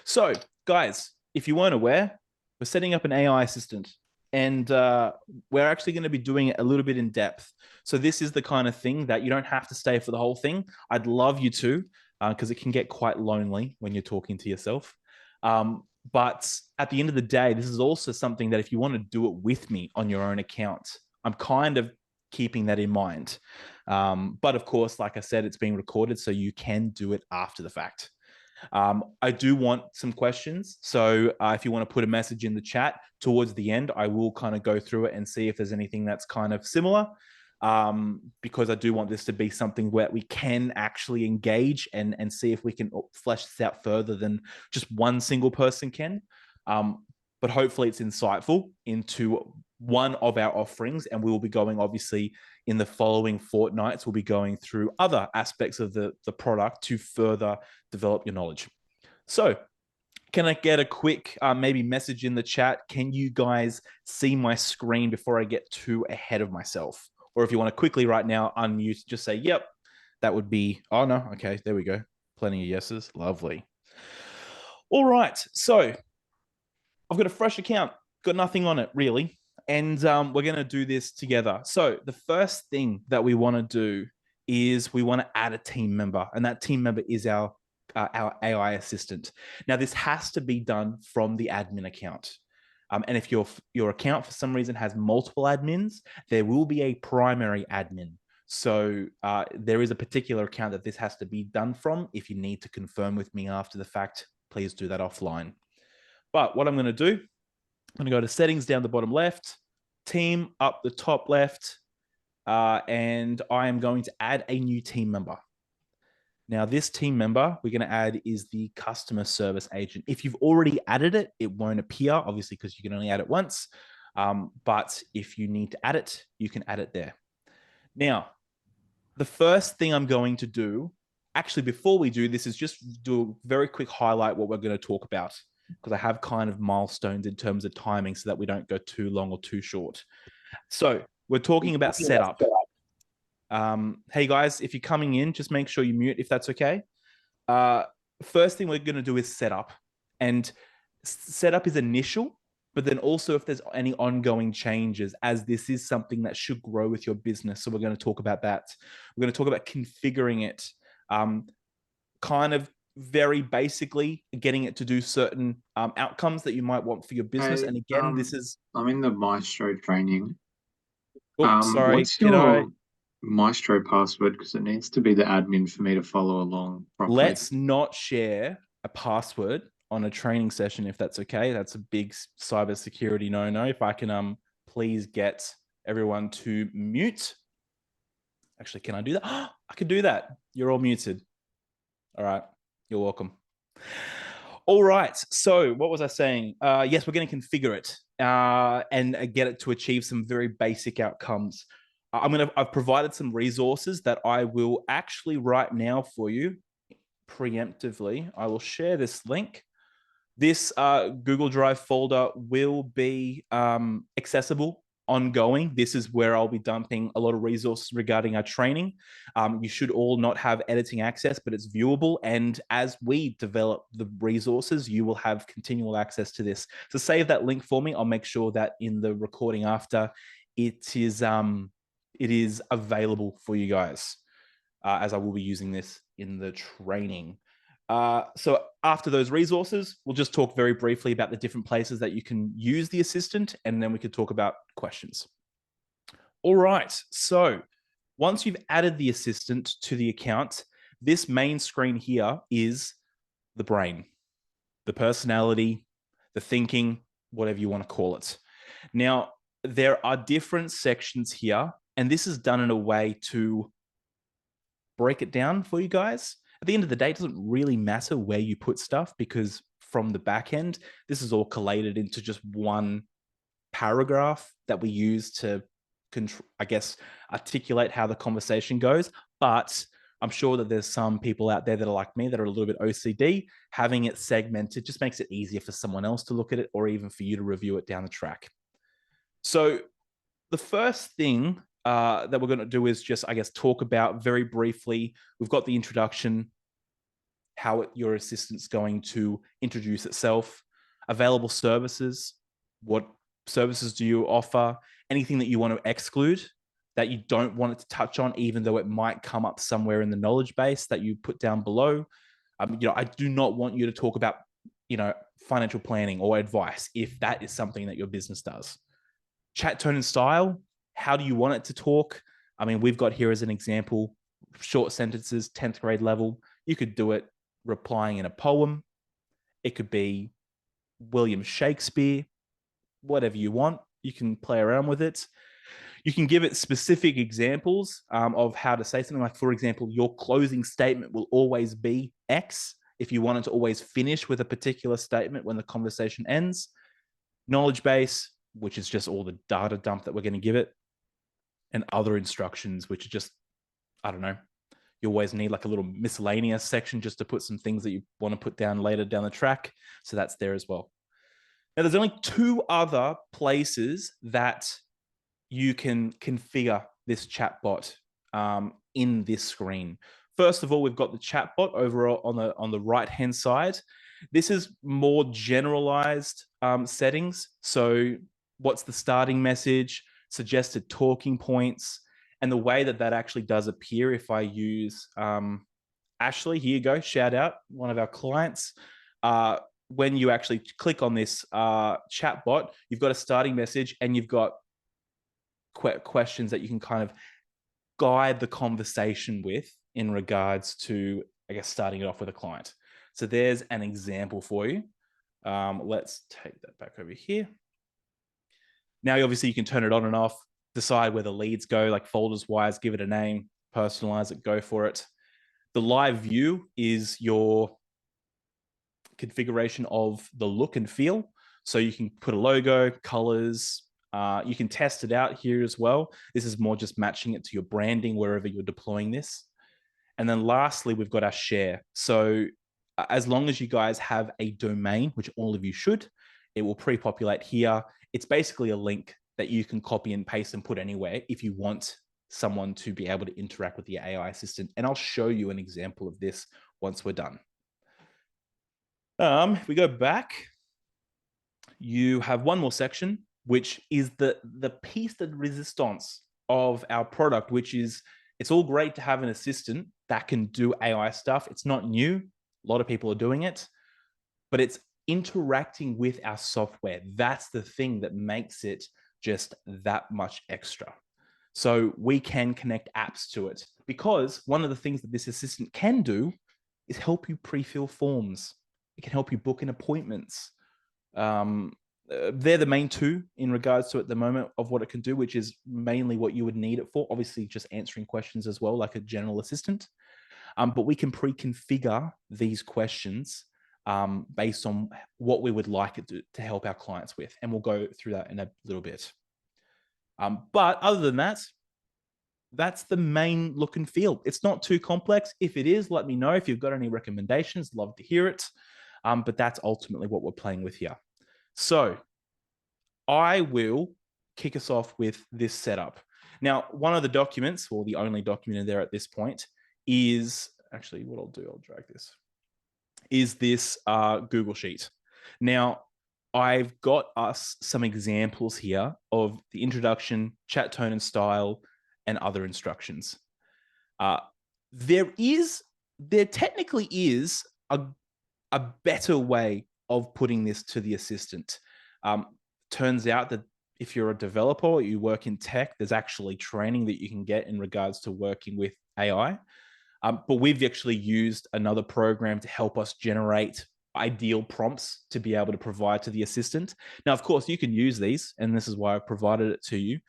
So, guys, if you weren't aware, we're setting up an AI assistant and we're actually going to be doing it a little bit in depth. So, this is the kind of thing that you don't have to stay for the whole thing. I'd love you to, because it can get quite lonely when you're talking to yourself. But at the end of the day, this is also something that if you want to do it with me on your own account, I'm kind of keeping that in mind. But of course, like I said, it's being recorded, so you can do it after the fact. I do want some questions. So if you want to put a message in the chat towards the end, I will kind of go through it and see if there's anything that's kind of similar. Because I do want this to be something where we can actually engage and see if we can flesh this out further than just one single person can. But hopefully it's insightful into one of our offerings, and we will be going, obviously, in the following fortnights, we'll be going through other aspects of the product to further develop your knowledge. So can I get a quick maybe message in the chat? Can you guys see my screen before I get too ahead of myself? Or if you want to quickly right now unmute, just say, yep, that would be, oh no, okay, there we go. Plenty of yeses, lovely. All right, so I've got a fresh account, got nothing on it really. And we're going to do this together. So the first thing that we want to do is we want to add a team member, and that team member is our AI assistant. Now, this has to be done from the admin account. And if your account for some reason has multiple admins, there will be a primary admin. So there is a particular account that this has to be done from. If you need to confirm with me after the fact, please do that offline. But what I'm going to do, I'm going to go to settings down the bottom left, team up the top left, and I am going to add a new team member. Now, this team member we're going to add is the customer service agent. If you've already added it, it won't appear, obviously, because you can only add it once. But if you need to add it, you can add it there. Now, the first thing I'm going to do, actually, before we do this, is just do a very quick highlight what we're going to talk about, because I have kind of milestones in terms of timing so that we don't go too long or too short. So we're talking about setup. Hey guys, if you're coming in, just make sure you mute if that's okay. First thing we're going to do is setup. And setup is initial, but then also if there's any ongoing changes, as this is something that should grow with your business. So we're going to talk about that. We're going to talk about configuring it, kind of very basically getting it to do certain outcomes that you might want for your business. Hey, And again, this is... I'm in the Mystro training. Oh, sorry. What's Can I... your Mystro password? Because it needs to be the admin for me to follow along properly. Let's not share a password on a training session, if that's okay. That's a big cybersecurity no-no. If I can please get everyone to mute. Actually, can I do that? I can do that. You're all muted. All right. You're welcome. All right. So what was I saying? Yes, we're going to configure it and get it to achieve some very basic outcomes. I've provided some resources that I will actually right now for you preemptively. I will share this link. This Google Drive folder will be accessible ongoing. This is where I'll be dumping a lot of resources regarding our training. You should all not have editing access, but it's viewable. And as we develop the resources, you will have continual access to this. So save that link for me. I'll make sure that in the recording after it is available for you guys, as I will be using this in the training. So after those resources, we'll just talk very briefly about the different places that you can use the assistant, and then we could talk about questions. All right, so once you've added the assistant to the account, this main screen here is the brain, the personality, the thinking, whatever you want to call it. Now, there are different sections here, and this is done in a way to break it down for you guys. At the end of the day, it doesn't really matter where you put stuff, because from the back end, this is all collated into just one paragraph that we use to, I guess, articulate how the conversation goes. But I'm sure that there's some people out there that are like me that are a little bit OCD. Having it segmented just makes it easier for someone else to look at it, or even for you to review it down the track. So the first thing that we're going to do is just, I guess, talk about very briefly. We've got the introduction. how your assistant's going to introduce itself, available services, what services do you offer, anything that you want to exclude that you don't want it to touch on, even though it might come up somewhere in the knowledge base that you put down below. I do not want you to talk about, financial planning or advice if that is something that your business does. Chat tone and style, how do you want it to talk? I mean, we've got here as an example, short sentences, 10th grade level. You could do it replying in a poem. It could be William Shakespeare, whatever you want. You can play around with it. You can give it specific examples of how to say something. Like, for example, your closing statement will always be X. If you wanted to always finish with a particular statement when the conversation ends. Knowledge base, which is just all the data dump that we're going to give it. And other instructions, which are just, I don't know, you always need like a little miscellaneous section just to put some things that you want to put down later down the track. So that's there as well. Now, there's only two other places that you can configure this chatbot in this screen. First of all, we've got the chatbot over on the right-hand side. This is more generalized settings. So what's the starting message, suggested talking points, and the way that actually does appear if I use Ashley, here you go, shout out, one of our clients. When you actually click on this chatbot, you've got a starting message and you've got questions that you can kind of guide the conversation with in regards to, I guess, starting it off with a client. So there's an example for you. Let's take that back over here. Now, obviously, you can turn it on and off, decide where the leads go, like folders wise, give it a name, personalize it, go for it. The live view is your configuration of the look and feel. So you can put a logo, colors. You can test it out here as well. This is more just matching it to your branding wherever you're deploying this. And then lastly, we've got our share. So as long as you guys have a domain, which all of you should, it will pre-populate here. It's basically a link that you can copy and paste and put anywhere if you want someone to be able to interact with the AI assistant. And I'll show you an example of this once we're done. If we go back, you have one more section, which is the piece de resistance of our product, which is, it's all great to have an assistant that can do AI stuff. It's not new. A lot of people are doing it, but it's interacting with our software. That's the thing that makes it just that much extra. So we can connect apps to it, because one of the things that this assistant can do is help you pre-fill forms. It can help you book in appointments. They're the main two in regards to at the moment of what it can do, which is mainly what you would need it for. Obviously, just answering questions as well, like a general assistant. But we can pre-configure these questions based on what we would like it to help our clients with. And we'll go through that in a little bit. But other than that, that's the main look and feel. It's not too complex. If it is, let me know. If you've got any recommendations, love to hear it. But that's ultimately what we're playing with here. So I will kick us off with this setup. Now, one of the documents, or the only document in there at this point, is actually what I'll do. I'll drag this. Is this Google Sheet. Now, I've got us some examples here of the introduction, chat tone and style, and other instructions. There technically is a better way of putting this to the assistant. Turns out that if you're a developer or you work in tech, there's actually training that you can get in regards to working with AI. But we've actually used another program to help us generate ideal prompts to be able to provide to the assistant. Now, of course, you can use these, and this is why I've provided it to you,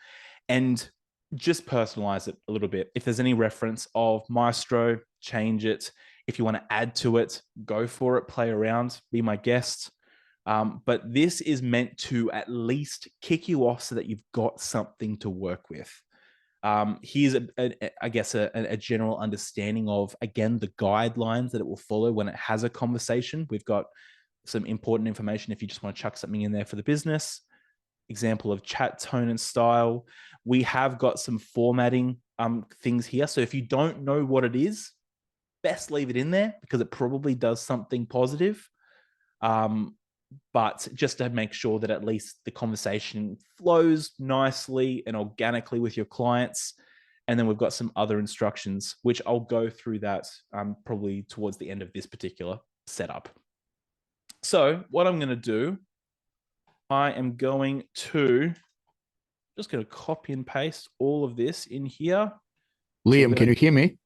and just personalize it a little bit. If there's any reference of Mystro, change it. If you want to add to it, go for it, play around, be my guest. But this is meant to at least kick you off so that you've got something to work with. Here's, I guess, a general understanding of, again, the guidelines that it will follow when it has a conversation. We've got some important information if you just want to chuck something in there for the business. Example of chat tone and style. We have got some formatting things here. So if you don't know what it is, best leave it in there because it probably does something positive. But just to make sure that at least the conversation flows nicely and organically with your clients. And then we've got some other instructions, which I'll go through that probably towards the end of this particular setup. So what I'm going to do, I am going to just going to copy and paste all of this in here. Liam, can you hear me?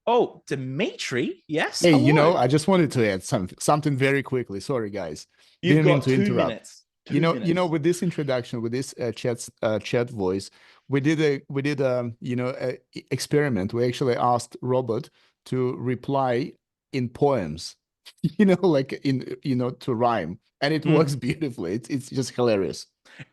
Oh, Dimitri, yes. Hey, hello. I just wanted to add something very quickly. Sorry, guys. You've Didn't mean got to 2 interrupt. minutes. 2 minutes. With this introduction, with this chat voice, we did a experiment. We actually asked Robert to reply in poems, like to rhyme, and it works beautifully. It's just hilarious.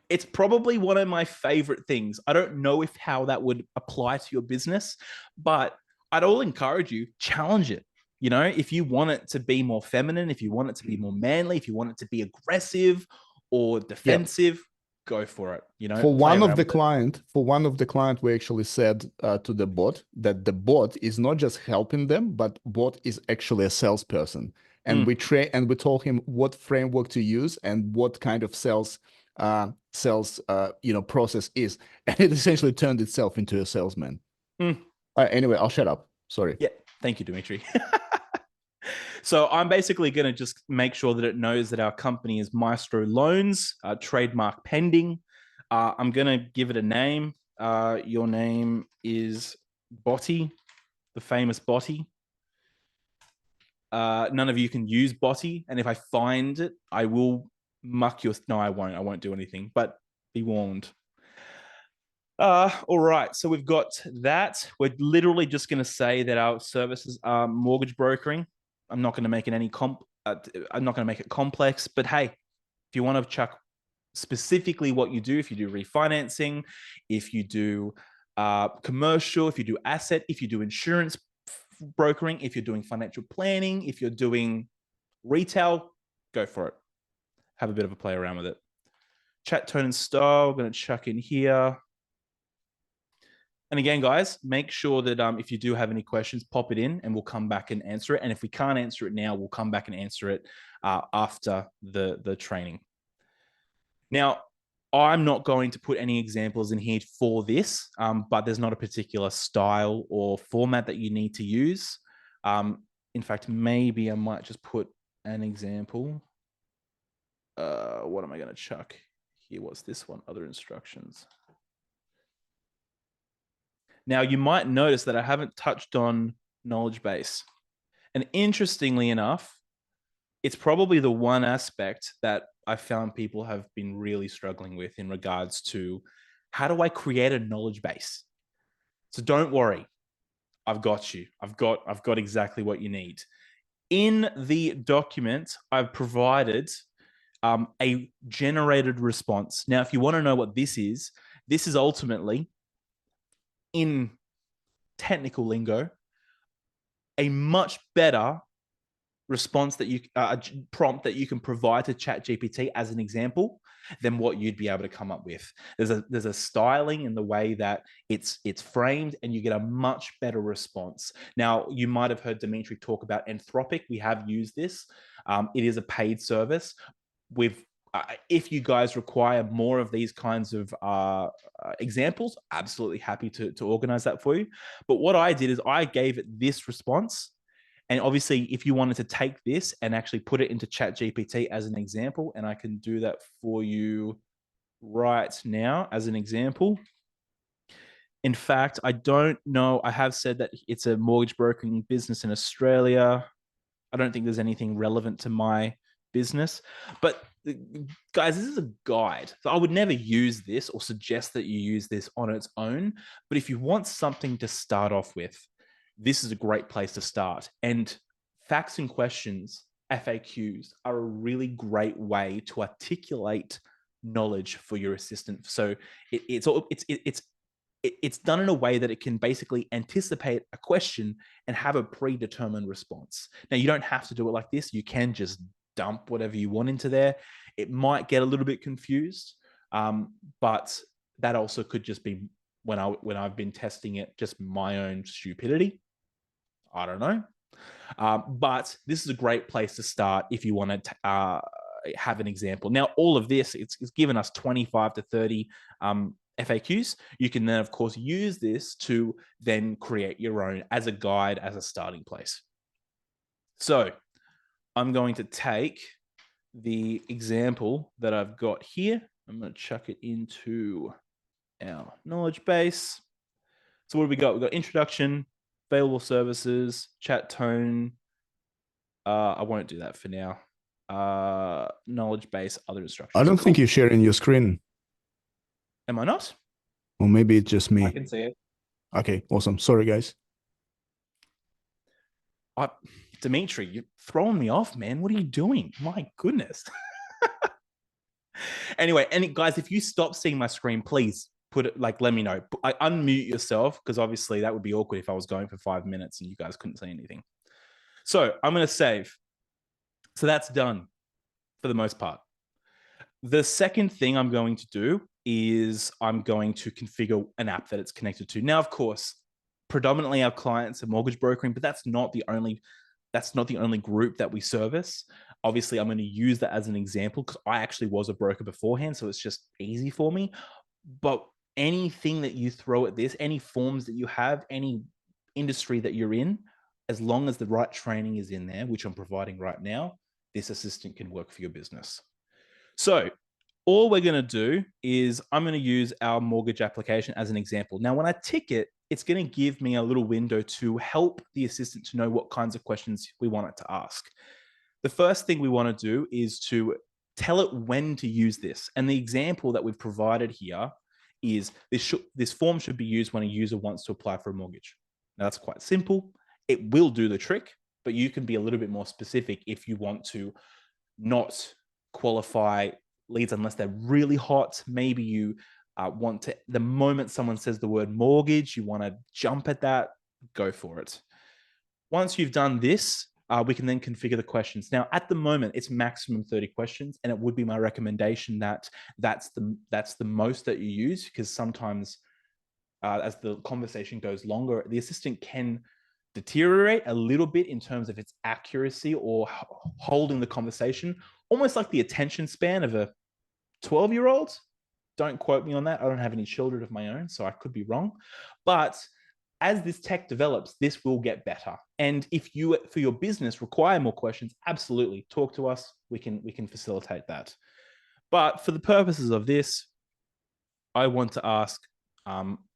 It's probably one of my favorite things. I don't know how that would apply to your business, but I'd all encourage you, challenge it. If you want it to be more feminine, if you want it to be more manly, if you want it to be aggressive or defensive, go for it. For one of the client, we actually said to the bot that the bot is not just helping them, but bot is actually a salesperson. And we told him what framework to use and what kind of sales process is, and it essentially turned itself into a salesman. Anyway, I'll shut up. Sorry. Yeah, thank you, Dimitri. So I'm basically going to just make sure that it knows that our company is Mystro Loans, trademark pending. I'm going to give it a name. Your name is Botty, the famous Botty. None of you can use Botty, and if I find it, I will muck your... No, I won't. I won't do anything, but be warned. All right, so we've got that. We're literally just going to say that our services are mortgage brokering. I'm not going to make it I'm not going to make it complex, but hey, if you want to chuck specifically what you do, if you do refinancing, if you do commercial, if you do asset, if you do insurance brokering, if you're doing financial planning, if you're doing retail, go for it. Have a bit of a play around with it. Chat tone and style, I'm going to chuck in here. And again, guys, make sure that if you do have any questions, pop it in and we'll come back and answer it. And if we can't answer it now, we'll come back and answer it after the training. Now, I'm not going to put any examples in here for this, but there's not a particular style or format that you need to use. In fact, maybe I might just put an example. What am I going to chuck here? What's this one? Other instructions. Now, you might notice that I haven't touched on knowledge base. And interestingly enough, it's probably the one aspect that I found people have been really struggling with in regards to how do I create a knowledge base? So don't worry, I've got you. I've got exactly what you need. In the document, I've provided a generated response. Now, if you want to know what this is ultimately, in technical lingo, a much better response that prompt that you can provide to ChatGPT as an example than what you'd be able to come up with. There's a styling in the way that it's framed, and you get a much better response. Now, you might have heard Dimitri talk about Anthropic. We have used this. It is a paid service. If you guys require more of these kinds of examples, absolutely happy to organize that for you. But what I did is I gave it this response. And obviously, if you wanted to take this and actually put it into ChatGPT as an example, and I can do that for you right now as an example. In fact, I don't know. I have said that it's a mortgage brokering business in Australia. I don't think there's anything relevant to my business. But guys, this is a guide. So I would never use this or suggest that you use this on its own. But if you want something to start off with, this is a great place to start. And facts and questions, FAQs, are a really great way to articulate knowledge for your assistant. So it's done in a way that it can basically anticipate a question and have a predetermined response. Now, you don't have to do it like this. You can just dump whatever you want into there. It might get a little bit confused, but that also could just be when I've been testing it, just my own stupidity. I don't know. But this is a great place to start if you want to have an example. Now, all of this, it's given us 25 to 30 FAQs. You can then, of course, use this to then create your own as a guide, as a starting place. So I'm going to take the example that I've got here. I'm going to chuck it into our knowledge base. So what have we got? We've got introduction, available services, chat tone. I won't do that for now. Knowledge base, other instructions. I don't think you're sharing your screen. Am I not? Or maybe it's just me. I can see it. Okay, awesome. Sorry, guys. Dimitri, you're throwing me off, man. What are you doing? My goodness. Anyway, and guys, if you stop seeing my screen, please put it, like, let me know. Unmute yourself, because obviously that would be awkward if I was going for 5 minutes and you guys couldn't see anything. So I'm going to save. So that's done for the most part. The second thing I'm going to do is I'm going to configure an app that it's connected to. Now, of course, predominantly our clients are mortgage brokering, but that's not the only group that we service. Obviously, I'm going to use that as an example because I actually was a broker beforehand, so it's just easy for me. But anything that you throw at this, any forms that you have, any industry that you're in, as long as the right training is in there, which I'm providing right now, this assistant can work for your business. So all we're going to do is I'm going to use our mortgage application as an example. Now, when I tick it, it's going to give me a little window to help the assistant to know what kinds of questions we want it to ask. The first thing we want to do is to tell it when to use this. And the example that we've provided here is this form should be used when a user wants to apply for a mortgage. Now, that's quite simple. It will do the trick, but you can be a little bit more specific if you want to not qualify leads unless they're really hot. Maybe you want to, the moment someone says the word mortgage, you want to jump at that, go for it. Once you've done this, we can then configure the questions. Now, at the moment, it's maximum 30 questions, and it would be my recommendation that that's the most that you use, because sometimes as the conversation goes longer, the assistant can deteriorate a little bit in terms of its accuracy or holding the conversation, almost like the attention span of a 12-year-old. Don't quote me on that. I don't have any children of my own, so I could be wrong. But as this tech develops, this will get better. And if you, for your business, require more questions, absolutely talk to us. We can facilitate that. But for the purposes of this, I want to ask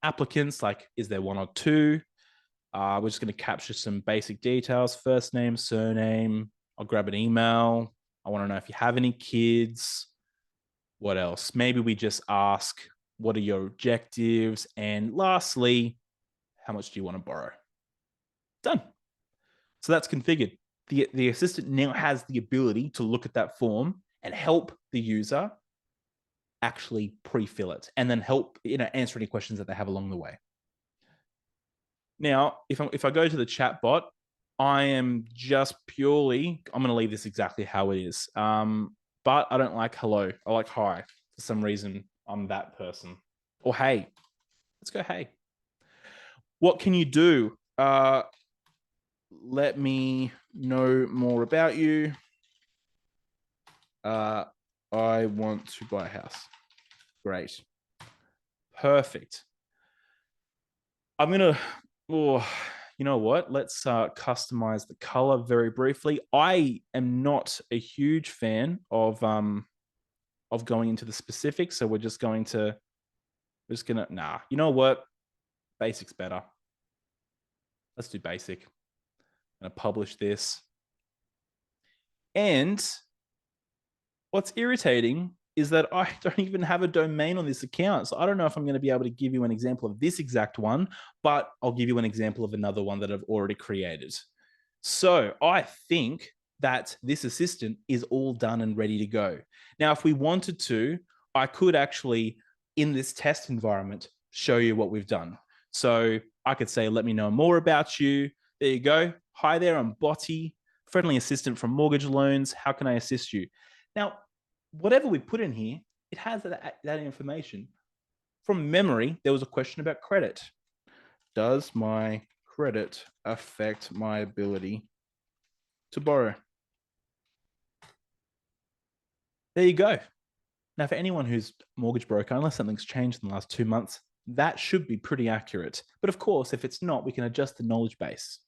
applicants, like, is there one or two? We're just going to capture some basic details: first name, surname. I'll grab an email. I want to know if you have any kids. What else? Maybe we just ask, what are your objectives? And lastly, how much do you want to borrow? Done. So that's configured. The assistant now has the ability to look at that form and help the user actually pre-fill it, and then help answer any questions that they have along the way. Now, if I go to the chat bot, I am just purely, I'm going to leave this exactly how it is. But I don't like hello. I like hi. For some reason, I'm that person. Or hey. Let's go hey. What can you do? Let me know more about you. I want to buy a house. Great. Perfect. I'm going to, you know what? Let's customize the color very briefly. I am not a huge fan of going into the specifics, so we're just gonna, nah, you know what? Basic's better. Let's do basic. I'm gonna publish this. And what's irritating is that I don't even have a domain on this account. So I don't know if I'm going to be able to give you an example of this exact one, but I'll give you an example of another one that I've already created. So I think that this assistant is all done and ready to go. Now, if we wanted to, I could actually, in this test environment, show you what we've done. So I could say, let me know more about you. There you go. Hi there, I'm Botty, friendly assistant from Mortgage Loans. How can I assist you? Now, whatever we put in here, it has that information. From memory, there was a question about credit. Does my credit affect my ability to borrow? There you go. Now, for anyone who's mortgage broker, unless something's changed in the last 2 months, that should be pretty accurate. But of course, if it's not, we can adjust the knowledge base.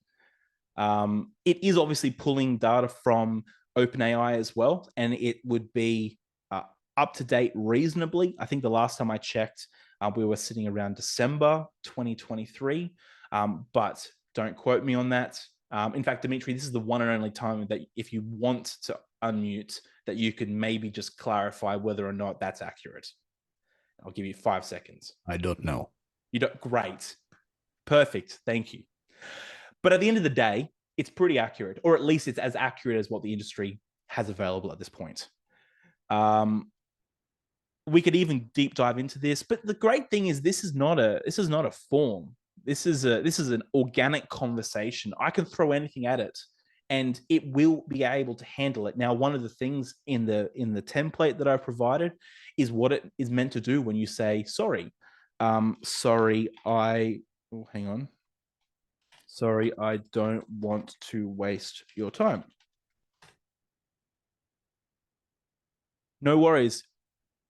It is obviously pulling data from OpenAI as well, and it would be up to date reasonably. I think the last time I checked, we were sitting around December 2023, but don't quote me on that. In fact, Dimitri, this is the one and only time that if you want to unmute, that you can maybe just clarify whether or not that's accurate. I'll give you 5 seconds. I don't know. You don't. Great. Perfect. Thank you. But at the end of the day, it's pretty accurate, or at least it's as accurate as what the industry has available at this point. We could even deep dive into this, but the great thing is this is not a form. This is an organic conversation. I can throw anything at it, and it will be able to handle it. Now, one of the things in the template that I provided is what it is meant to do when you say sorry. Sorry, hang on. Sorry, I don't want to waste your time. No worries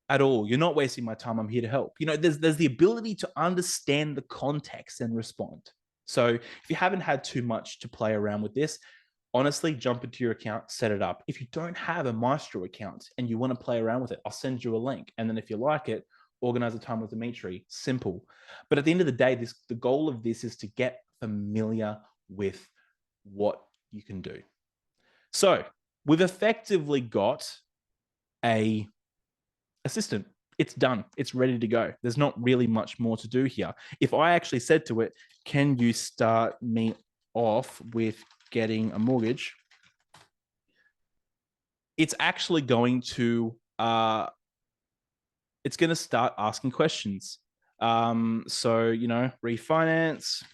at all. You're not wasting my time. I'm here to help. You know, there's the ability to understand the context and respond. So if you haven't had too much to play around with this, honestly, jump into your account, set it up. If you don't have a Mystro account and you want to play around with it, I'll send you a link. And then if you like it, organize a time with Dimitri. Simple. But at the end of the day, the goal of this is to get familiar with what you can do. So we've effectively got a assistant. It's done. It's ready to go. There's not really much more to do here. If I actually said to it, can you start me off with getting a mortgage? It's actually going to start asking questions. So, you know, refinance.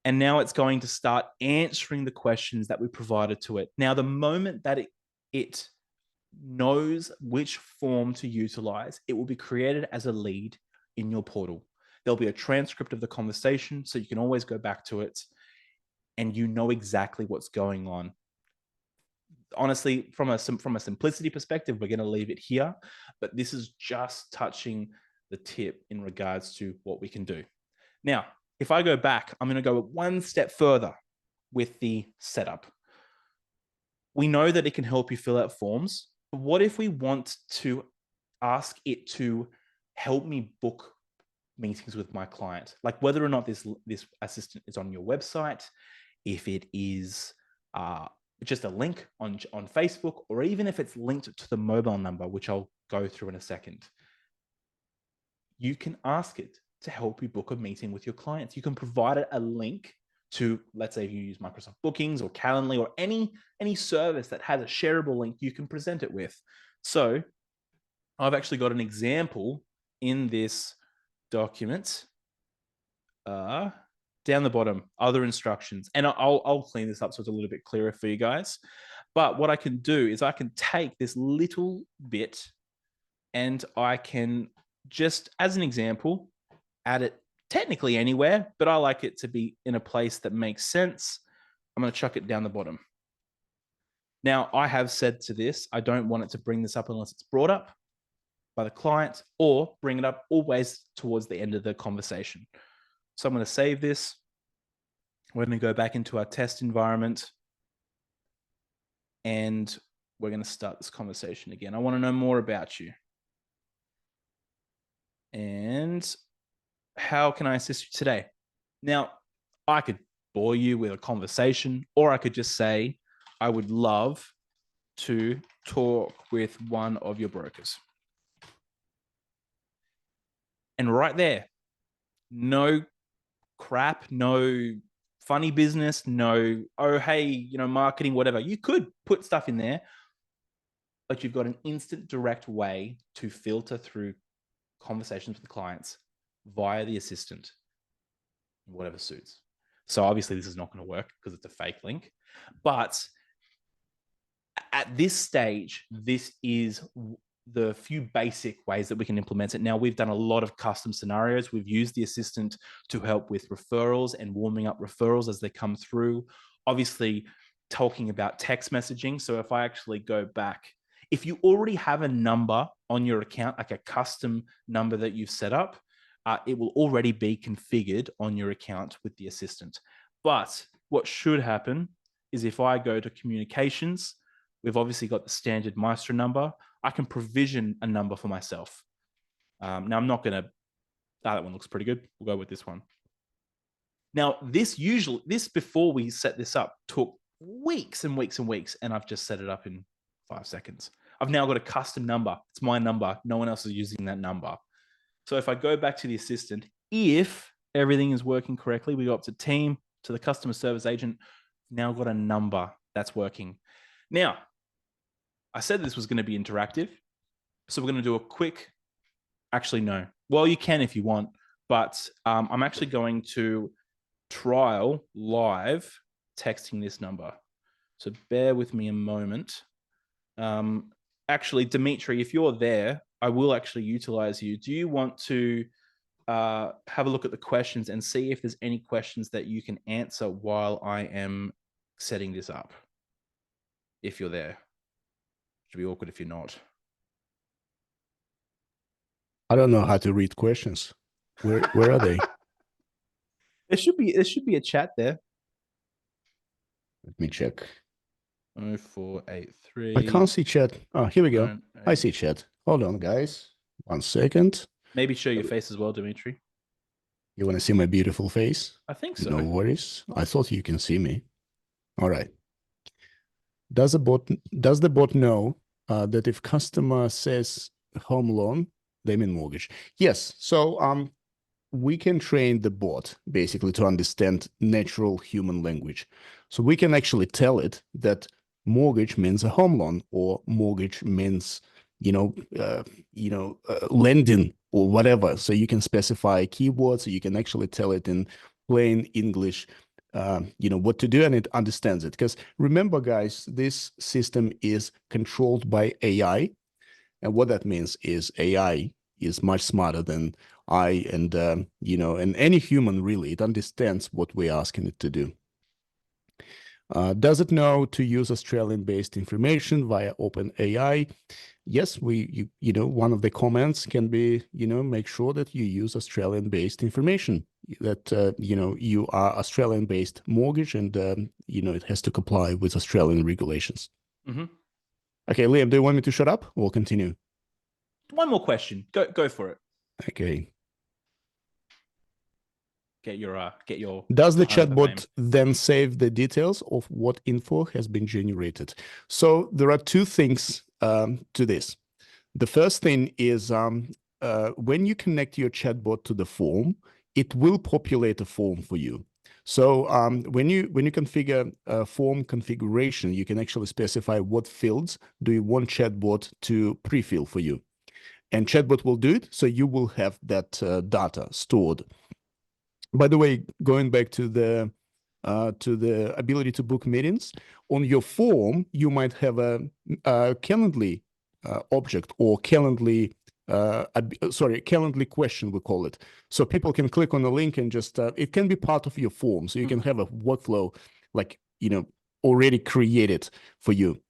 And now it's going to start answering the questions that we provided to it. Now, the moment that it knows which form to utilize, it will be created as a lead in your portal. There'll be a transcript of the conversation, so you can always go back to it and you know exactly what's going on. Honestly, from a simplicity perspective, we're going to leave it here, but this is just touching the tip in regards to what we can do. Now, if I go back, I'm going to go one step further with the setup. We know that it can help you fill out forms. But what if we want to ask it to help me book meetings with my client? Like whether or not this assistant is on your website, if it is just a link on Facebook, or even if it's linked to the mobile number, which I'll go through in a second. You can ask it to help you book a meeting with your clients. You can provide it a link to, let's say if you use Microsoft Bookings or Calendly or any service that has a shareable link, you can present it with. So I've actually got an example in this document. Down the bottom, other instructions. And I'll clean this up so it's a little bit clearer for you guys. But what I can do is I can take this little bit and I can just, as an example, add it technically anywhere, but I like it to be in a place that makes sense. I'm going to chuck it down the bottom. Now, I have said to this, I don't want it to bring this up unless it's brought up by the client, or bring it up always towards the end of the conversation. So I'm going to save this. We're going to go back into our test environment and we're going to start this conversation again. I want to know more about you. And how can I assist you today? Now, I could bore you with a conversation, or I could just say, I would love to talk with one of your brokers. And right there, no crap, no funny business, no, oh, hey, you know, marketing, whatever. You could put stuff in there, but you've got an instant direct way to filter through conversations with clients via the assistant, whatever suits. So obviously this is not going to work because it's a fake link, but at this stage, this is the few basic ways that we can implement it. Now, we've done a lot of custom scenarios. We've used the assistant to help with referrals and warming up referrals as they come through. Obviously, talking about text messaging. So if I actually go back, if you already have a number on your account, like a custom number that you've set up, it will already be configured on your account with the assistant. But what should happen is if I go to communications, we've obviously got the standard Mystro number. I can provision a number for myself. Now I'm not going to, that one looks pretty good. We'll go with this one. Now this before we set this up took weeks and weeks and weeks, and I've just set it up in 5 seconds. I've now got a custom number. It's my number. No one else is using that number. So if I go back to the assistant, if everything is working correctly, we go up to team, to the customer service agent, now got a number that's working. Now, I said this was going to be interactive. So we're going to do a quick, actually, no. Well, you can if you want, but I'm actually going to trial live texting this number. So bear with me a moment. Actually, Dimitri, if you're there, I will actually utilize you. Do you want to have a look at the questions and see if there's any questions that you can answer while I am setting this up? If you're there. Should be awkward if you're not. I don't know how to read questions. Where are they? There should be a chat there. Let me check. 0483. I can't see chat. Oh, here we go. I see chat. Hold on, guys. 1 second. Maybe show your face as well, Dimitri. You want to see my beautiful face? I think so. No worries. I thought you can see me. All right. Does the bot know that if customer says home loan, they mean mortgage? Yes. So we can train the bot basically to understand natural human language. So we can actually tell it that mortgage means a home loan, or mortgage means lending or whatever. So you can specify keywords. So you can actually tell it in plain English what to do, and it understands it. Because remember, guys, this system is controlled by AI. And what that means is AI is much smarter than I and any human, really. It understands what we're asking it to do. Does it know to use Australian-based information via OpenAI? Yes, one of the comments can be, make sure that you use Australian-based information, that, you are Australian-based mortgage, and, it has to comply with Australian regulations. Mm-hmm. Okay, Liam, do you want me to shut up or continue? One more question. Go for it. Okay. Get your. Does the chatbot then save the details of what info has been generated? So there are two things to this. The first thing is when you connect your chatbot to the form, it will populate a form for you. So when you configure form configuration, you can actually specify what fields do you want chatbot to pre-fill for you, and chatbot will do it. So you will have that data stored. By the way, going back to the ability to book meetings, on your form, you might have a Calendly object, or Calendly question, we call it. So people can click on the link and just, it can be part of your form. So you can have a workflow already created for you.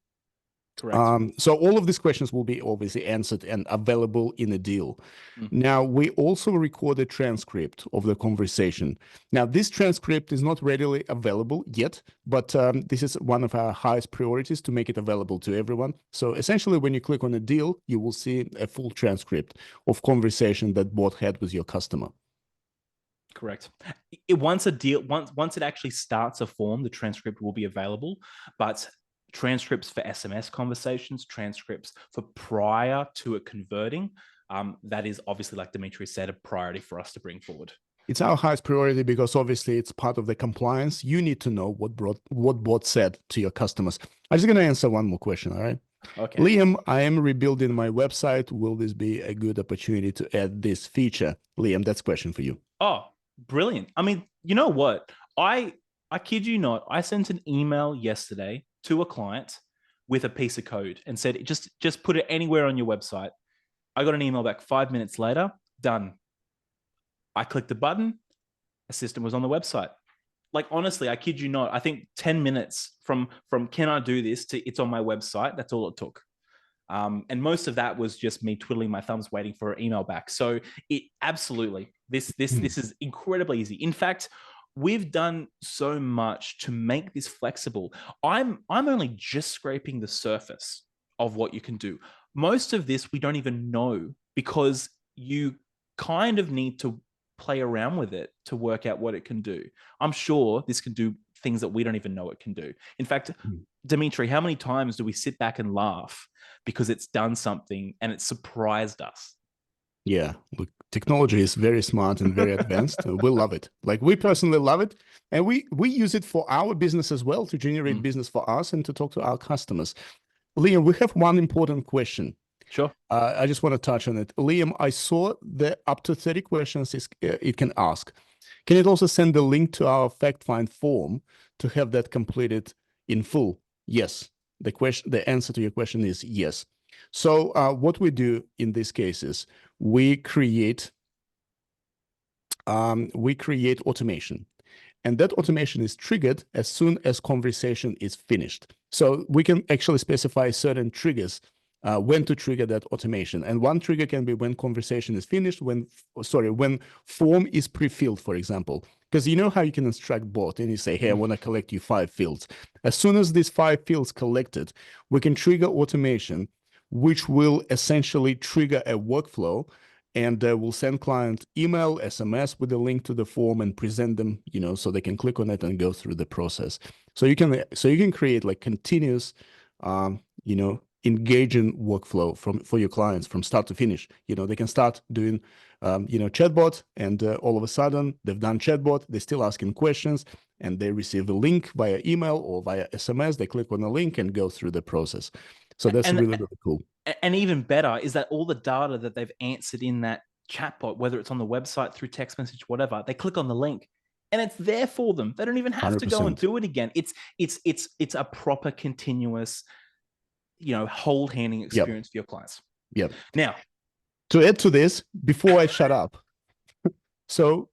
Correct. So all of these questions will be obviously answered and available in a deal. Now, we also record a transcript of the conversation. Now, this transcript is not readily available yet, but this is one of our highest priorities to make it available to everyone. So essentially, when you click on a deal, you will see a full transcript of conversation that bot had with your customer. Correct. Once it actually starts a form, the transcript will be available, but transcripts for SMS conversations, transcripts for prior to it converting, that is obviously, like Dimitri said, a priority for us to bring forward. It's our highest priority because obviously it's part of the compliance. You need to know what bot said to your customers. I'm just going to answer one more question, all right? Okay. Liam, I am rebuilding my website. Will this be a good opportunity to add this feature? Liam, that's a question for you. Oh, brilliant. I mean, you know what? I kid you not, I sent an email yesterday to a client with a piece of code and said, just put it anywhere on your website. I got an email back 5 minutes later, done. I clicked the button, assistant was on the website. Like, honestly, I kid you not, I think 10 minutes from can I do this to it's on my website, that's all it took. And most of that was just me twiddling my thumbs waiting for an email back. So it absolutely, this is incredibly easy. In fact, we've done so much to make this flexible. I'm only just scraping the surface of what you can do. Most of this we don't even know, because you kind of need to play around with it to work out what it can do. I'm sure this can do things that we don't even know it can do. In fact, Dimitri, how many times do we sit back and laugh because it's done something and it surprised us? Yeah, look, technology is very smart and very advanced. We love it. Like, we personally love it, and we use it for our business as well, to generate business for us and to talk to our customers. Liam, we have one important question. Sure. I just want to touch on it. Liam, I saw that up to 30 questions it can ask. Can it also send the link to our fact find form to have that completed in full? Yes. The answer to your question is yes. So what we do in these cases, we create automation. And that automation is triggered as soon as conversation is finished. So we can actually specify certain triggers when to trigger that automation. And one trigger can be when conversation is finished, when form is pre-filled, for example. Because you know how you can instruct bot and you say, hey, I want to collect you 5 fields. As soon as these 5 fields collected, we can trigger automation, which will essentially trigger a workflow, and we'll send client email, SMS with a link to the form and present them, so they can click on it and go through the process. So you can create like continuous, engaging workflow for your clients from start to finish. They can start doing, chatbot, and all of a sudden they've done chatbot, they're still asking questions, and they receive a link via email or via SMS. They click on the link and go through the process. So that's really, really cool. And even better is that all the data that they've answered in that chatbot, whether it's on the website, through text message, whatever, they click on the link and it's there for them. They don't even have 100%. To go and do it again. It's a proper continuous, hold-handing experience for your clients. Yep. Now, to add to this, before I shut up, so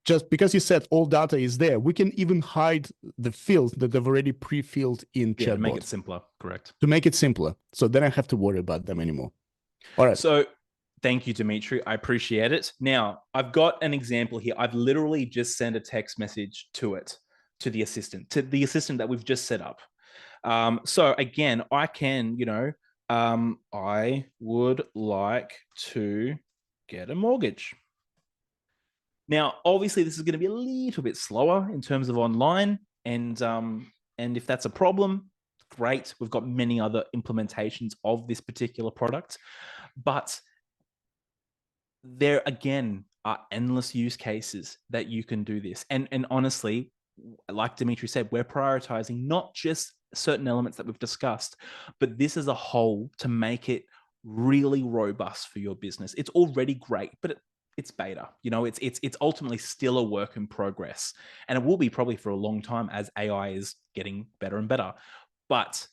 just because you said all data is there, we can even hide the fields that they've already pre-filled in chatbot. To make it simpler, correct. To make it simpler. So then I have to worry about them anymore. All right. So thank you, Dimitri. I appreciate it. Now, I've got an example here. I've literally just sent a text message to the assistant that we've just set up. So again, I can, I would like to get a mortgage. Now, obviously, this is going to be a little bit slower in terms of online, and if that's a problem, great. We've got many other implementations of this particular product, but there again are endless use cases that you can do this. And honestly, like Dimitri said, we're prioritizing not just certain elements that we've discussed, but this as a whole to make it really robust for your business. It's already great, but it's beta. It's ultimately still a work in progress, and it will be probably for a long time as AI is getting better and better. But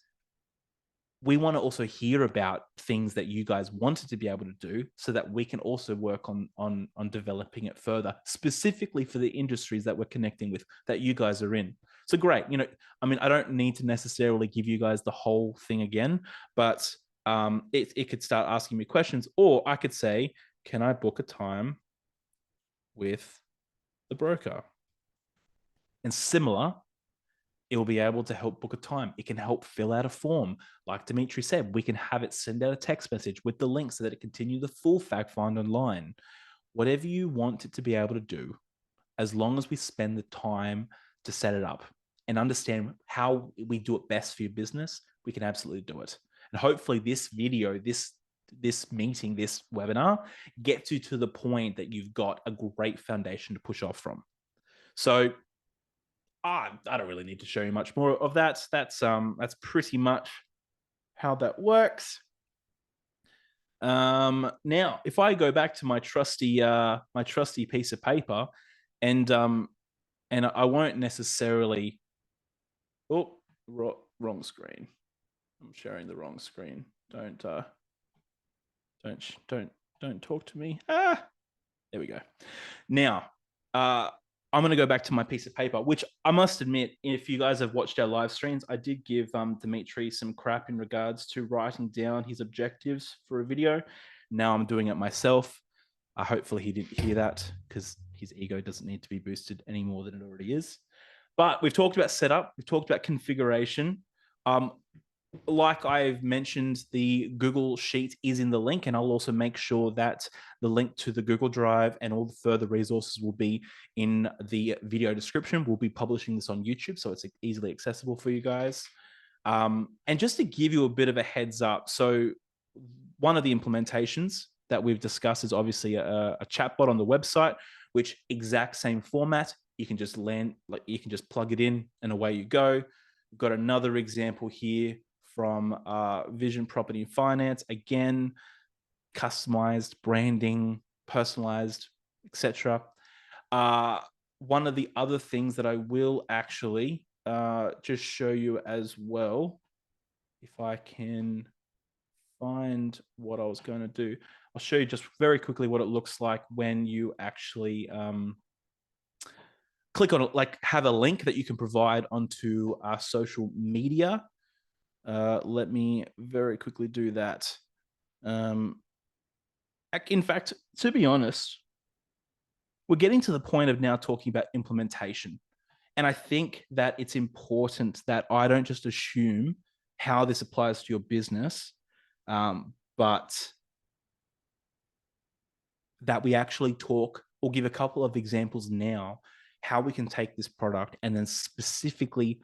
we want to also hear about things that you guys wanted to be able to do, so that we can also work on developing it further, specifically for the industries that we're connecting with, that you guys are in. So great. I don't need to necessarily give you guys the whole thing again, but it could start asking me questions, or I could say, can I book a time with the broker? And similar, it will be able to help book a time. It can help fill out a form. Like Dimitri said, we can have it send out a text message with the link so that it continue the full fact find online. Whatever you want it to be able to do, as long as we spend the time to set it up and understand how we do it best for your business, we can absolutely do it. And hopefully this video, this meeting, this webinar gets you to the point that you've got a great foundation to push off from. So I don't really need to show you much more of that. That's pretty much how that works. Now, if I go back to my trusty piece of paper, and I won't necessarily, wrong screen. I'm sharing the wrong screen. Don't talk to me. There we go. Now, I'm going to go back to my piece of paper, which I must admit, if you guys have watched our live streams, I did give Dimitri some crap in regards to writing down his objectives for a video. Now I'm doing it myself. Hopefully he didn't hear that, because his ego doesn't need to be boosted any more than it already is. But we've talked about setup. We've talked about configuration. Like I've mentioned, the Google Sheet is in the link, and I'll also make sure that the link to the Google Drive and all the further resources will be in the video description. We'll be publishing this on YouTube, so it's easily accessible for you guys. And just to give you a bit of a heads up, so one of the implementations that we've discussed is obviously a chatbot on the website, which exact same format. You can just you can just plug it in and away you go. We've got another example here from Vision Property and Finance. Again, customized branding, personalized, etc. One of the other things that I will actually just show you as well, if I can find what I was going to do, I'll show you just very quickly what it looks like when you actually click on it, like have a link that you can provide onto our social media. Let me very quickly do that. In fact, to be honest, we're getting to the point of now talking about implementation. And I think that it's important that I don't just assume how this applies to your business, but that we actually talk or give a couple of examples now how we can take this product and then specifically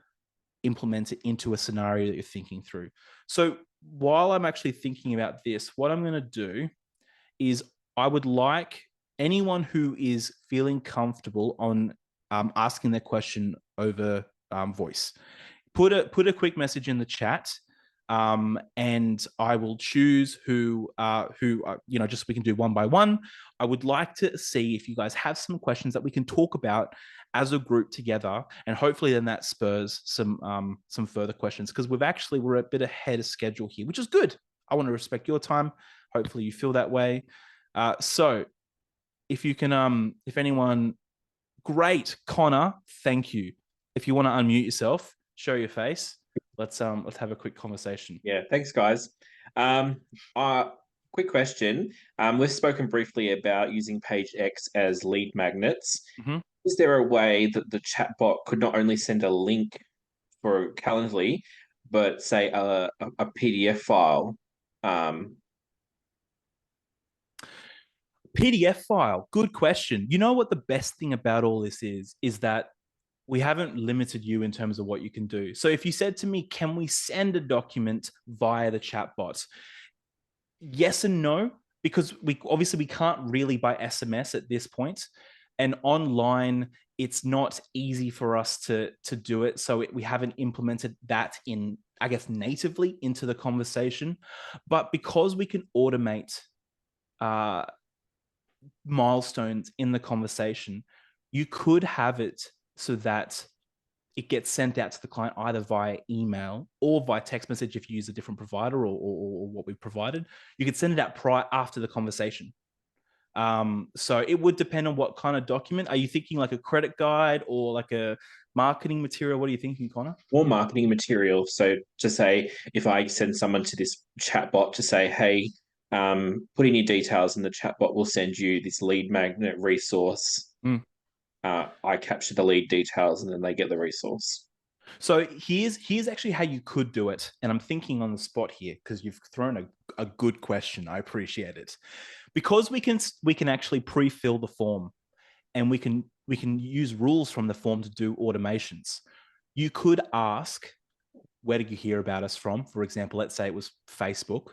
implement it into a scenario that you're thinking through. So while I'm actually thinking about this, what I'm going to do is I would like anyone who is feeling comfortable on asking their question over voice, put a quick message in the chat, and I will choose who just so we can do one by one. I would like to see if you guys have some questions that we can talk about as a group together, and hopefully then that spurs some further questions, because we're a bit ahead of schedule here, which is good. I want to respect your time. Hopefully you feel that way. So if you can, if anyone, great, Connor, thank you. If you want to unmute yourself, show your face. Let's have a quick conversation. Yeah, thanks, guys. Quick question. We've spoken briefly about using Page X as lead magnets. Mm-hmm. Is there a way that the chatbot could not only send a link for Calendly, but say a PDF file? PDF file, good question. You know what the best thing about all this is that we haven't limited you in terms of what you can do. So if you said to me, can we send a document via the chatbot? Yes and no, because we can't really by SMS at this point. And online, it's not easy for us to do it. So we haven't implemented that in, I guess, natively into the conversation. But because we can automate milestones in the conversation, you could have it so that it gets sent out to the client either via email or via text message if you use a different provider or what we've provided. You could send it out after the conversation. So it would depend on what kind of document. Are you thinking like a credit guide or like a marketing material? What are you thinking, Connor? More marketing material. So to say, if I send someone to this chatbot to say, hey, put in your details and the chatbot will send you this lead magnet resource. I capture the lead details and then they get the resource. So here's actually how you could do it. And I'm thinking on the spot here because you've thrown a good question. I appreciate it. Because we can actually pre-fill the form, and we can use rules from the form to do automations. You could ask, where did you hear about us from? For example, let's say it was Facebook.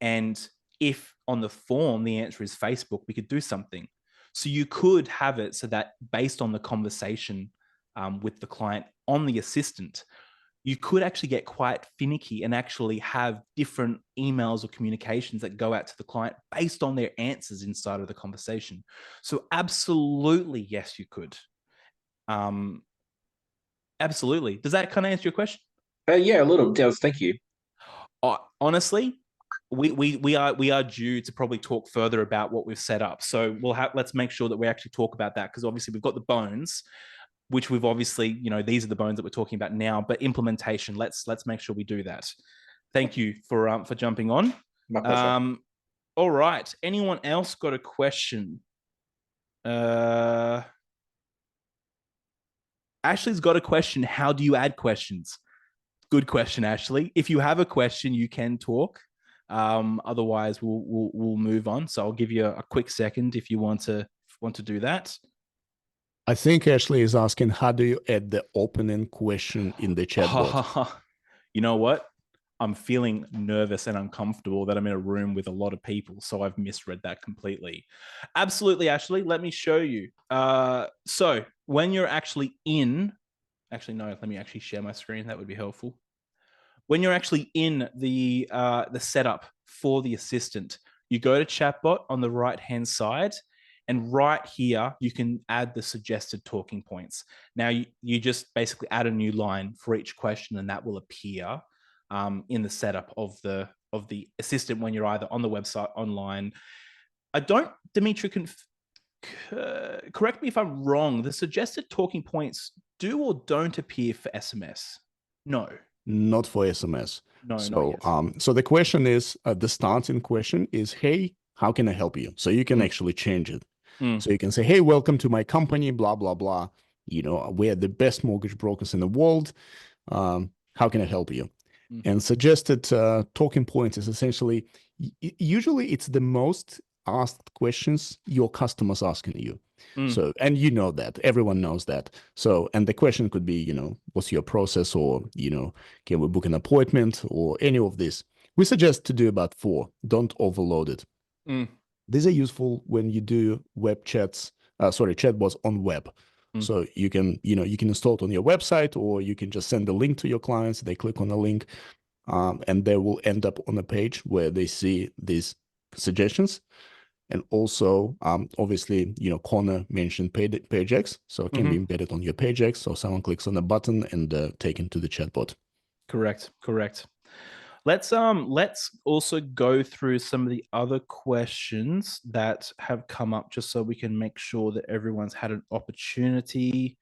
And if on the form the answer is Facebook, we could do something. So you could have it so that based on the conversation with the client on the assistant, you could actually get quite finicky and actually have different emails or communications that go out to the client based on their answers inside of the conversation. So absolutely, yes, you could. Absolutely. Does that kind of answer your question? Yeah, a little. Thank you. Honestly, we are due to probably talk further about what we've set up. So let's make sure that we actually talk about that, because obviously we've got the bones, which we've obviously, these are the bones that we're talking about now, but implementation, let's make sure we do that. Thank you for jumping on. My pleasure. All right. Anyone else got a question? Ashley's got a question. How do you add questions? Good question, Ashley. If you have a question, you can talk. Otherwise, we'll move on. So I'll give you a quick second if you want to do that. I think Ashley is asking, how do you add the opening question in the chat bot? You know what? I'm feeling nervous and uncomfortable that I'm in a room with a lot of people, so I've misread that completely. Absolutely, Ashley. Let me show you. So when you're actually in, actually no, let me actually share my screen. That would be helpful. When you're actually in the setup for the assistant, you go to chatbot on the right-hand side, and right here, you can add the suggested talking points. Now, you just basically add a new line for each question, and that will appear in the setup of the assistant when you're either on the website, online. Dimitri, correct me if I'm wrong, the suggested talking points do or don't appear for SMS? No. Not for SMS. No, so, not yet. So the question is, the starting question is, hey, how can I help you? So you can actually change it. So you can say, hey, welcome to my company, blah, blah, blah. We're the best mortgage brokers in the world. How can I help you? And suggested talking points is essentially, usually it's the most asked questions your customers asking you. So, and that, everyone knows that. So, and the question could be, what's your process, or, can we book an appointment, or any of this. We suggest to do about 4. Don't overload it. These are useful when you do chatbots on web. So you can install it on your website, or you can just send a link to your clients. They click on the link, and they will end up on a page where they see these suggestions. And also, obviously, Connor mentioned PageX, so it can be embedded on your PageX. So someone clicks on the button and taken to the chatbot. Correct. Let's also go through some of the other questions that have come up, just so we can make sure that everyone's had an opportunity.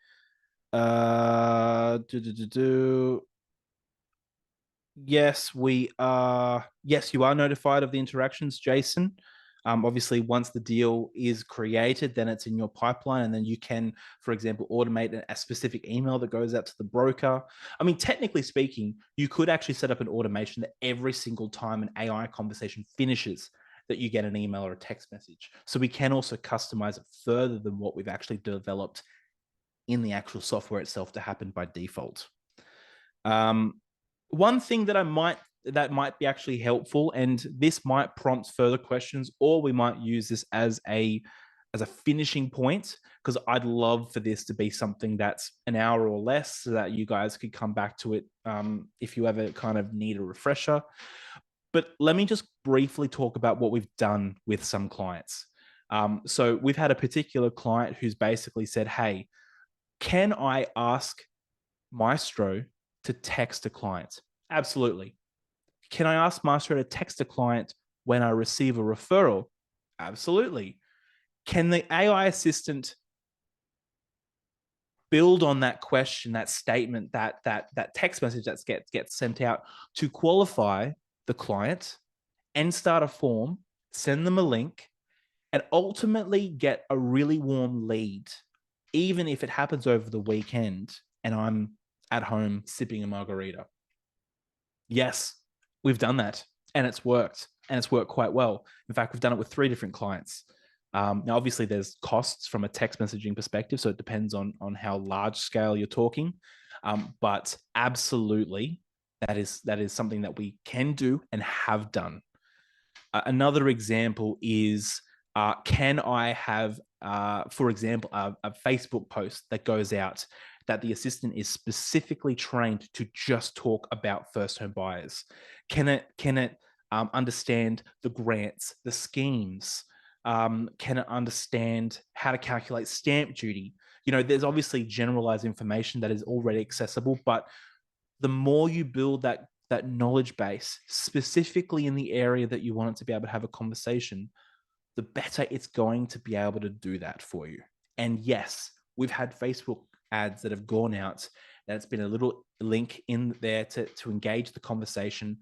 Yes, we are. Yes, you are notified of the interactions, Jason. Obviously, once the deal is created, then it's in your pipeline, and then you can, for example, automate a specific email that goes out to the broker. I mean, technically speaking, you could actually set up an automation that every single time an AI conversation finishes, that you get an email or a text message. So we can also customize it further than what we've actually developed in the actual software itself to happen by default. One thing that might be actually helpful, and this might prompt further questions, or we might use this as a finishing point, because I'd love for this to be something that's an hour or less, so that you guys could come back to it if you ever kind of need a refresher. But let me just briefly talk about what we've done with some clients. So we've had a particular client who's basically said, hey, can I ask Mystro to text a client? Absolutely. Can I ask Mystro to text a client when I receive a referral? Absolutely. Can the AI assistant build on that question, that statement, that text message that gets sent out to qualify the client and start a form, send them a link, and ultimately get a really warm lead, even if it happens over the weekend and I'm at home sipping a margarita? Yes, we've done that, and it's worked, and it's worked quite well. In fact, we've done it with 3 different clients. Now, obviously, there's costs from a text messaging perspective, so it depends on how large scale you're talking. But absolutely, that is something that we can do and have done. Another example is, can I have, for example, a Facebook post that goes out that the assistant is specifically trained to just talk about first-home buyers? Can it understand the grants, the schemes? Can it understand how to calculate stamp duty? There's obviously generalized information that is already accessible, but the more you build that that knowledge base, specifically in the area that you want it to be able to have a conversation, the better it's going to be able to do that for you. And yes, we've had Facebook ads that have gone out, that it's been a little link in there to engage the conversation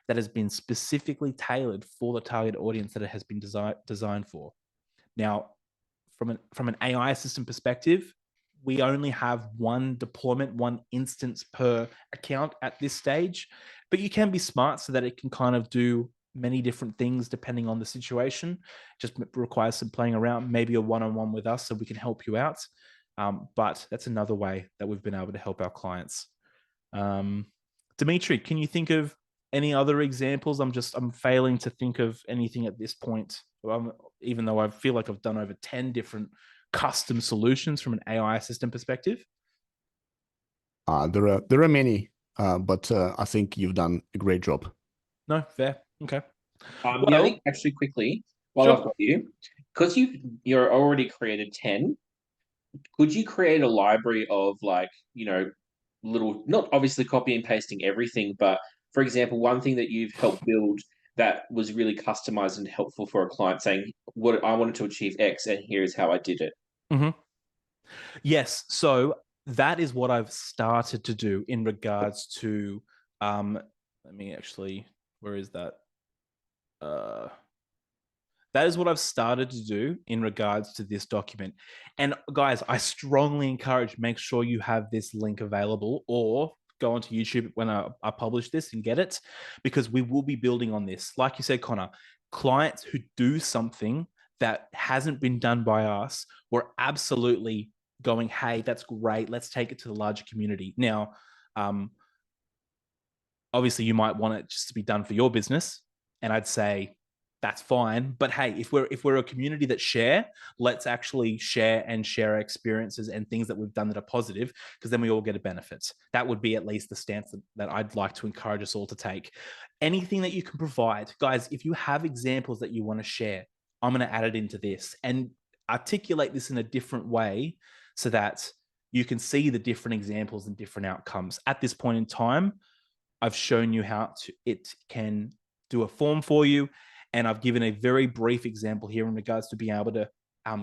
that has been specifically tailored for the target audience that it has been designed for. Now, from an AI assistant perspective, we only have one deployment, one instance per account at this stage, but you can be smart so that it can kind of do many different things depending on the situation. Just requires some playing around, maybe a one-on-one with us so we can help you out. But that's another way that we've been able to help our clients. Dimitri, can you think of any other examples? I'm failing to think of anything at this point, even though I feel like I've done over 10 different custom solutions from an AI assistant perspective. There are many, but I think you've done a great job. No, fair. Okay. The only, actually, quickly, while sure. I've got you, because you're already created 10, could you create a library of, like, little, not obviously copy and pasting everything, but for example, one thing that you've helped build that was really customized and helpful for a client, saying, what I wanted to achieve X and here's how I did it. Mm-hmm. Yes. So that is what I've started to do in regards to, let me actually, where is that? That is what I've started to do in regards to this document. And guys, I strongly encourage, make sure you have this link available, or go onto YouTube when I publish this and get it, because we will be building on this. Like you said, Connor, clients who do something that hasn't been done by us, we're absolutely going, hey, that's great. Let's take it to the larger community. Now, obviously you might want it just to be done for your business. And I'd say, that's fine. But hey, if we're a community that share, let's actually share our experiences and things that we've done that are positive, because then we all get a benefit. That would be at least the stance that I'd like to encourage us all to take. Anything that you can provide, guys, if you have examples that you want to share, I'm going to add it into this and articulate this in a different way so that you can see the different examples and different outcomes. At this point in time, I've shown you how it can do a form for you. And I've given a very brief example here in regards to being able to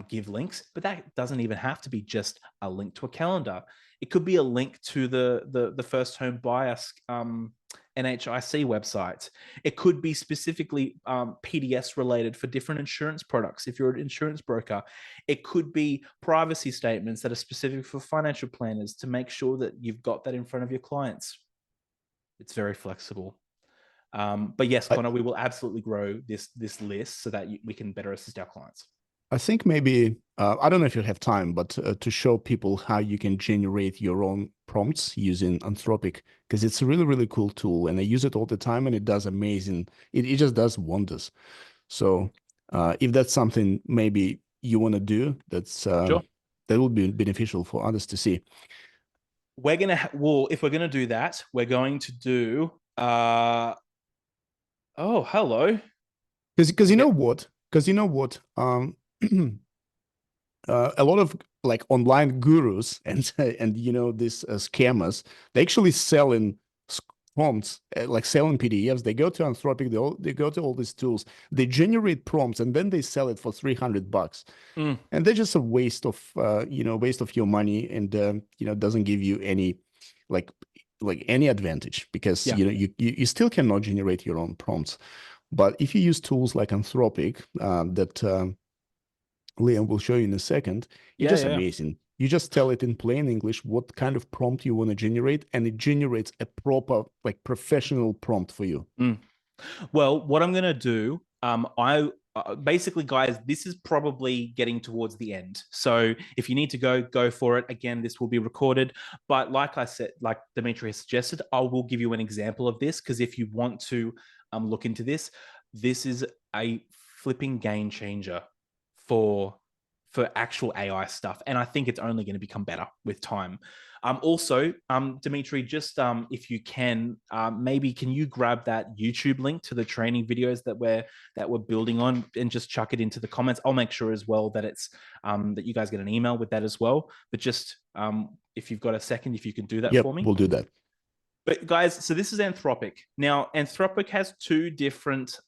give links, but that doesn't even have to be just a link to a calendar. It could be a link to the first home buyer NHIC website. It could be specifically PDS related for different insurance products if you're an insurance broker. It could be privacy statements that are specific for financial planners to make sure that you've got that in front of your clients. It's very flexible. But yes, Connor, we will absolutely grow this list so that we can better assist our clients. I think maybe, I don't know if you have time, but to show people how you can generate your own prompts using Anthropic, because it's a really, really cool tool. And I use it all the time and it does amazing. It just does wonders. So if that's something maybe you want to do, that's sure. That will be beneficial for others to see. We're going to, if we're going to do that, we're going to do, oh, hello. Because you know what? Because you know what? A lot of like online gurus and these scammers, they actually sell in prompts, like selling PDFs. They go to Anthropic, they go to all these tools, they generate prompts, and then they sell it for $300. And they're just a waste of waste of your money, and doesn't give you any like any advantage, because you still cannot generate your own prompts. But if you use tools like Anthropic, that Liam will show you in a second, it's just amazing. You just tell it in plain English what kind of prompt you want to generate, and it generates a proper, like, professional prompt for you. Well, what I'm going to do, basically, guys, this is probably getting towards the end. So if you need to go for it. Again, this will be recorded. But like I said, like Dimitri has suggested, I will give you an example of this, because if you want to look into this, this is a flipping game changer for actual AI stuff. And I think it's only going to become better with time. Also, Dimitri, just if you can, maybe can you grab that YouTube link to the training videos that we're building on and just chuck it into the comments? I'll make sure as well that it's that you guys get an email with that as well. But just if you've got a second, if you can do that for me. We'll do that. But guys, so this is Anthropic. Now, Anthropic has two different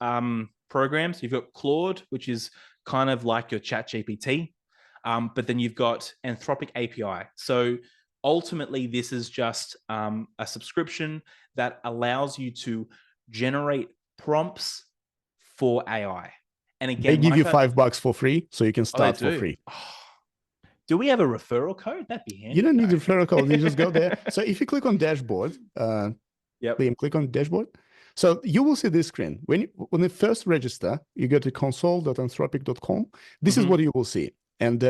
programs. You've got Claude, which is kind of like your ChatGPT, but then you've got Anthropic API. So ultimately, this is just a subscription that allows you to generate prompts for AI. And again, They give you like $5 for free, so you can start for do. free. Do we have a referral code? That'd be handy. You don't need a referral code. You just go there. So if you click on dashboard, Yep. Liam, click on dashboard. So you will see this screen. When you first register, you go to console.anthropic.com. This is what you will see. And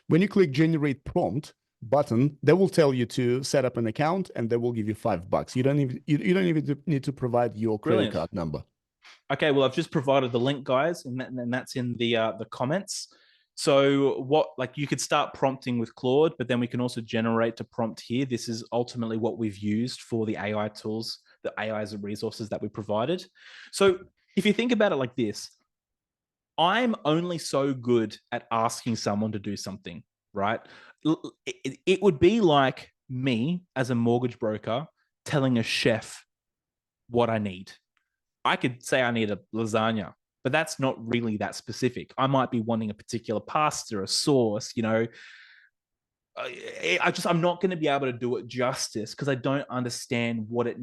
when you click generate prompt button, they will tell you to set up an account, and they will give you $5. You don't even need to provide your credit card number. Okay, well, I've just provided the link, guys, and that's in the comments. So you could start prompting with Claude, but then we can also generate a prompt here. This is ultimately what we've used for the AI tools, the AI as resources that we provided. So if you think about it like this, I'm only so good at asking someone to do something, right? It would be like me as a mortgage broker telling a chef what I need. I could say I need a lasagna, but that's not really that specific. I might be wanting a particular pasta, a sauce, I'm not going to be able to do it justice because I don't understand what he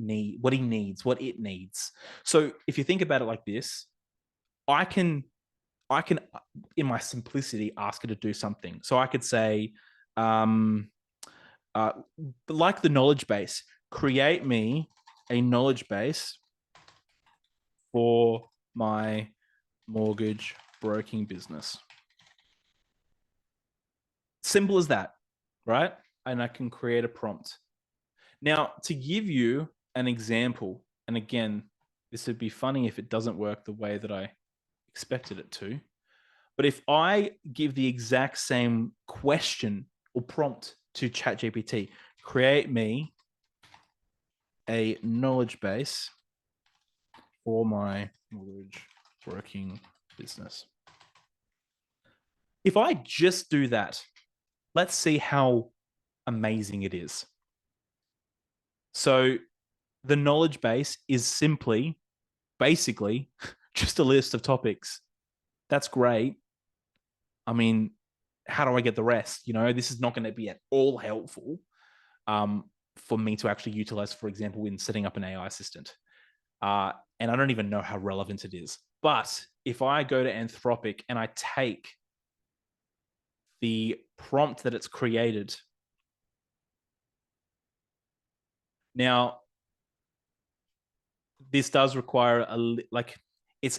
needs, what it needs. So if you think about it like this, I can, in my simplicity, ask it to do something. So I could say, like the knowledge base, create me a knowledge base for my mortgage broking business. Simple as that, right? And I can create a prompt. Now, to give you an example, and again, this would be funny if it doesn't work the way that I expected it to, but if I give the exact same question or prompt to ChatGPT, create me a knowledge base for my mortgage broking business. If I just do that, let's see how amazing it is. So the knowledge base is basically just a list of topics. That's great. I mean, how do I get the rest? This is not going to be at all helpful for me to actually utilize, for example, in setting up an AI assistant. And I don't even know how relevant it is. But if I go to Anthropic and I take the prompt that it's created, now this does require it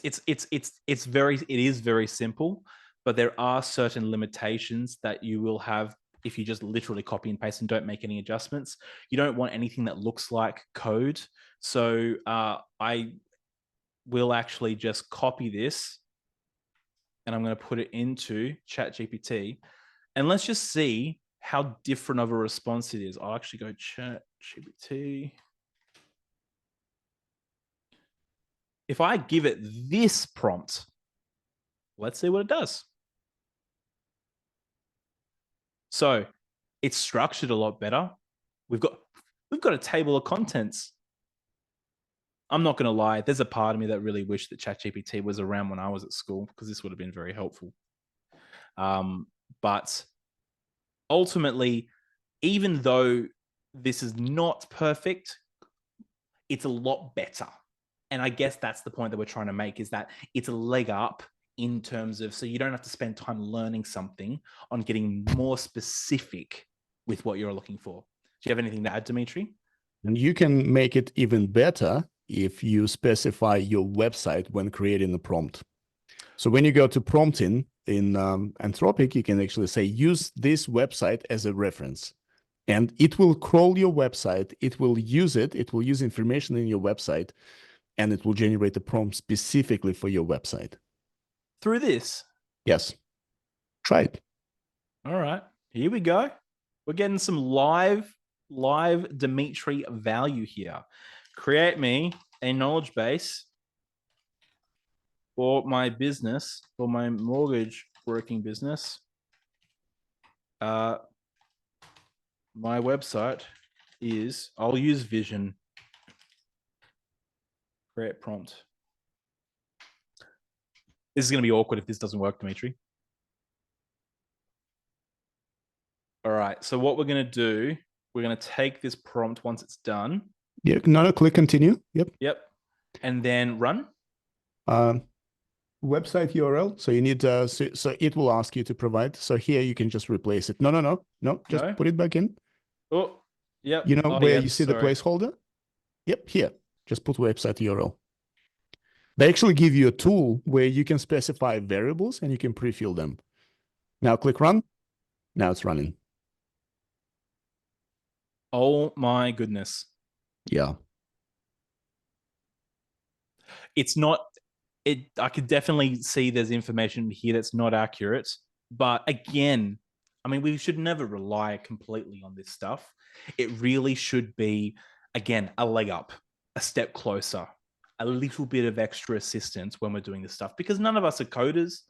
is very simple, but there are certain limitations that you will have if you just literally copy and paste and don't make any adjustments. You don't want anything that looks like code. So I will actually just copy this and I'm going to put it into ChatGPT. And let's just see how different of a response it is. I'll actually go ChatGPT. If I give it this prompt, let's see what it does. So it's structured a lot better. We've got a table of contents. I'm not going to lie. There's a part of me that really wished that ChatGPT was around when I was at school because this would have been very helpful. But ultimately, even though this is not perfect, it's a lot better. And I guess that's the point that we're trying to make, is that it's a leg up in terms of, so you don't have to spend time learning something on getting more specific with what you're looking for. Do you have anything to add, Dimitri? And you can make it even better if you specify your website when creating a prompt. So when you go to prompting in Anthropic, you can actually say, use this website as a reference. And it will crawl your website. It will use it. It will use information in your website, and it will generate a prompt specifically for your website. Through this? Yes. Try it. All right. Here we go. We're getting some live Dimitri value here. Create me a knowledge base for my business, for my mortgage broking business. My website is, I'll use Vision Create prompt. This is going to be awkward if this doesn't work, Dimitri. All right. So what we're going to do, we're going to take this prompt once it's done. Yeah. No, click continue. Yep. Yep. And then run. Website URL. So you need so it will ask you to provide. So here you can just replace it. No. Just put it back in. Oh, yep. You know oh, where yeah, you see sorry. the placeholder? Yep, here. Just put website URL. They actually give you a tool where you can specify variables and you can pre-fill them. Now click run. Now it's running. Oh my goodness. Yeah. It's not, I could definitely see there's information here that's not accurate. But again, I mean, we should never rely completely on this stuff. It really should be, again, a leg up, a step closer, a little bit of extra assistance when we're doing this stuff, because none of us are coders.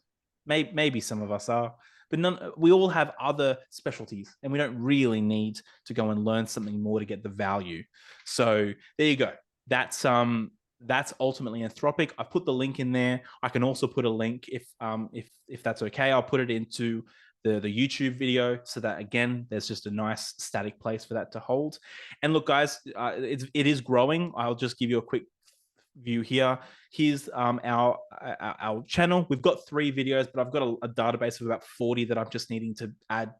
Maybe some of us are, but we all have other specialties, and we don't really need to go and learn something more to get the value. So there you go. That's ultimately Anthropic. I put the link in there. I can also put a link if that's okay. I'll put it into the YouTube video so that, again, there's just a nice static place for that to hold. And look, guys, it is growing. I'll just give you a quick view here. Here's our channel. We've got 3 videos, but I've got a database of about 40 that I'm just needing to add,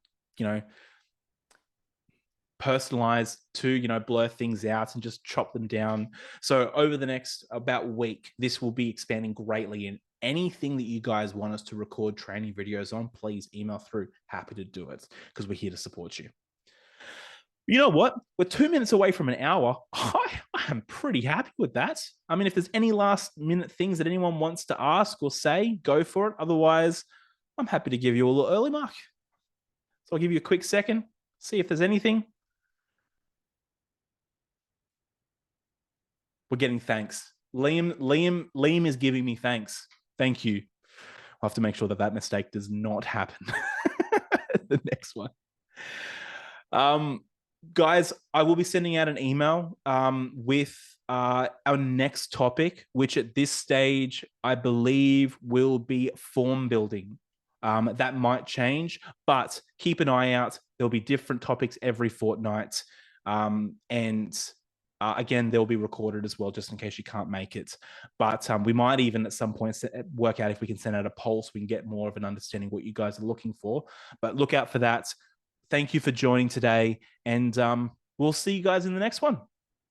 personalize to, blur things out and just chop them down. So over the next about week, this will be expanding greatly. And anything that you guys want us to record training videos on, please email through. Happy to do it, because we're here to support you. You know what? We're 2 minutes away from an hour. I am pretty happy with that. I mean, if there's any last minute things that anyone wants to ask or say, go for it. Otherwise, I'm happy to give you a little early mark. So I'll give you a quick second, see if there's anything. We're getting thanks. Liam is giving me thanks. Thank you. I'll have to make sure that mistake does not happen. The next one. Guys, I will be sending out an email with our next topic, which at this stage, I believe will be form building. That might change, but keep an eye out. There'll be different topics every fortnight. Again, they'll be recorded as well, just in case you can't make it. But we might even at some point work out if we can send out a poll so we can get more of an understanding what you guys are looking for. But look out for that. Thank you for joining today, and we'll see you guys in the next one.